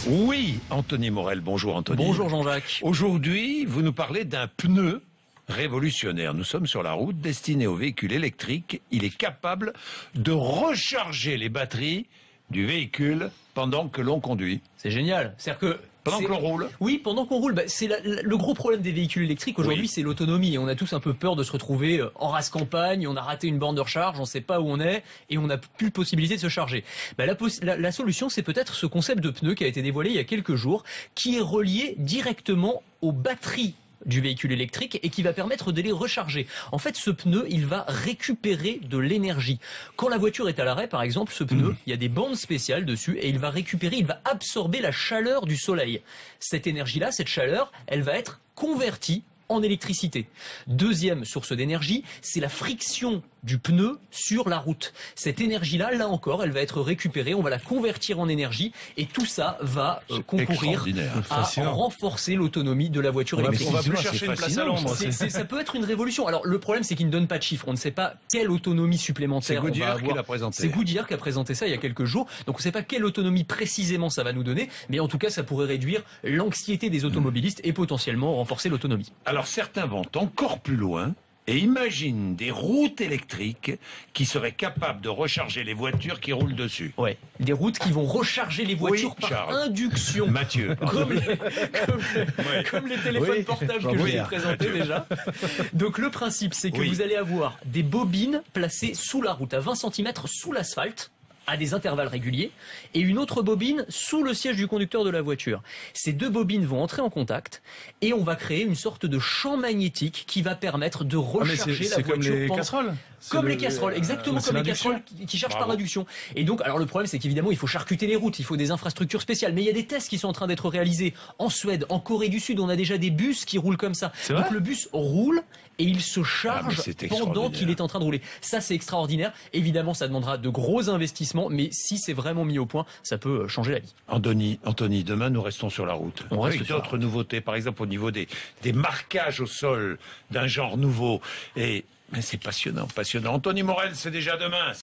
Oui, Anthony Morel. Bonjour Anthony. Bonjour Jean-Jacques. Aujourd'hui, vous nous parlez d'un pneu révolutionnaire. Nous sommes sur la route destinée aux véhicules électriques. Il est capable de recharger les batteries du véhicule pendant que l'on conduit. C'est génial. C'est-à-dire que Pendant que l'on roule. Oui, pendant qu'on roule. C'est le gros problème des véhicules électriques aujourd'hui, Oui. c'est l'autonomie. Et on a tous un peu peur de se retrouver en race campagne, on a raté une borne de recharge, on ne sait pas où on est et on n'a plus de possibilité de se charger. La solution, c'est peut-être ce concept de pneu qui a été dévoilé il y a quelques jours, qui est relié directement aux batteries du véhicule électrique et qui va permettre de les recharger. En fait, ce pneu, il va récupérer de l'énergie. Quand la voiture est à l'arrêt, par exemple, ce pneu, il y a des bandes spéciales dessus et il va absorber la chaleur du soleil. Cette énergie-là, cette chaleur, elle va être convertie en électricité. Deuxième source d'énergie, c'est la friction du pneu sur la route. Cette énergie-là, là encore, elle va être récupérée, on va la convertir en énergie et tout ça va concourir à renforcer l'autonomie de la voiture électrique. On va plus chercher une place à l'ombre. Ça peut être une révolution. Alors le problème, c'est qu'il ne donne pas de chiffres. On ne sait pas quelle autonomie supplémentaire on va avoir. C'est Goodyear qui l'a présenté. C'est Goodyear qui a présenté ça il y a quelques jours. Donc on ne sait pas quelle autonomie précisément ça va nous donner, mais en tout cas, ça pourrait réduire l'anxiété des automobilistes et potentiellement renforcer l'autonomie. Alors certains vont encore plus loin et imaginent des routes électriques qui seraient capables de recharger les voitures qui roulent dessus. Ouais, des routes qui vont recharger les voitures par Charles. induction. Mathieu. Comme les téléphones portables que je vous ai présentés déjà. Donc le principe, c'est que vous allez avoir des bobines placées sous la route, à 20 cm sous l'asphalte, à des intervalles réguliers, et une autre bobine sous le siège du conducteur de la voiture. Ces deux bobines vont entrer en contact, et on va créer une sorte de champ magnétique qui va permettre de recharger la voiture. Comme les casseroles. Comme les casseroles, exactement comme les casseroles qui chargent par induction. Et donc, alors le problème, c'est qu'évidemment, il faut charcuter les routes, il faut des infrastructures spéciales. Mais il y a des tests qui sont en train d'être réalisés en Suède, en Corée du Sud. On a déjà des bus qui roulent comme ça. Donc le bus roule et il se charge pendant qu'il est en train de rouler. Ça, c'est extraordinaire. Évidemment, ça demandera de gros investissements, mais si c'est vraiment mis au point, ça peut changer la vie. Anthony, demain, nous restons sur la route. On reste avec d'autres nouveautés, par exemple au niveau des marquages au sol d'un genre nouveau. Mais c'est passionnant. Anthony Morel, c'est déjà demain.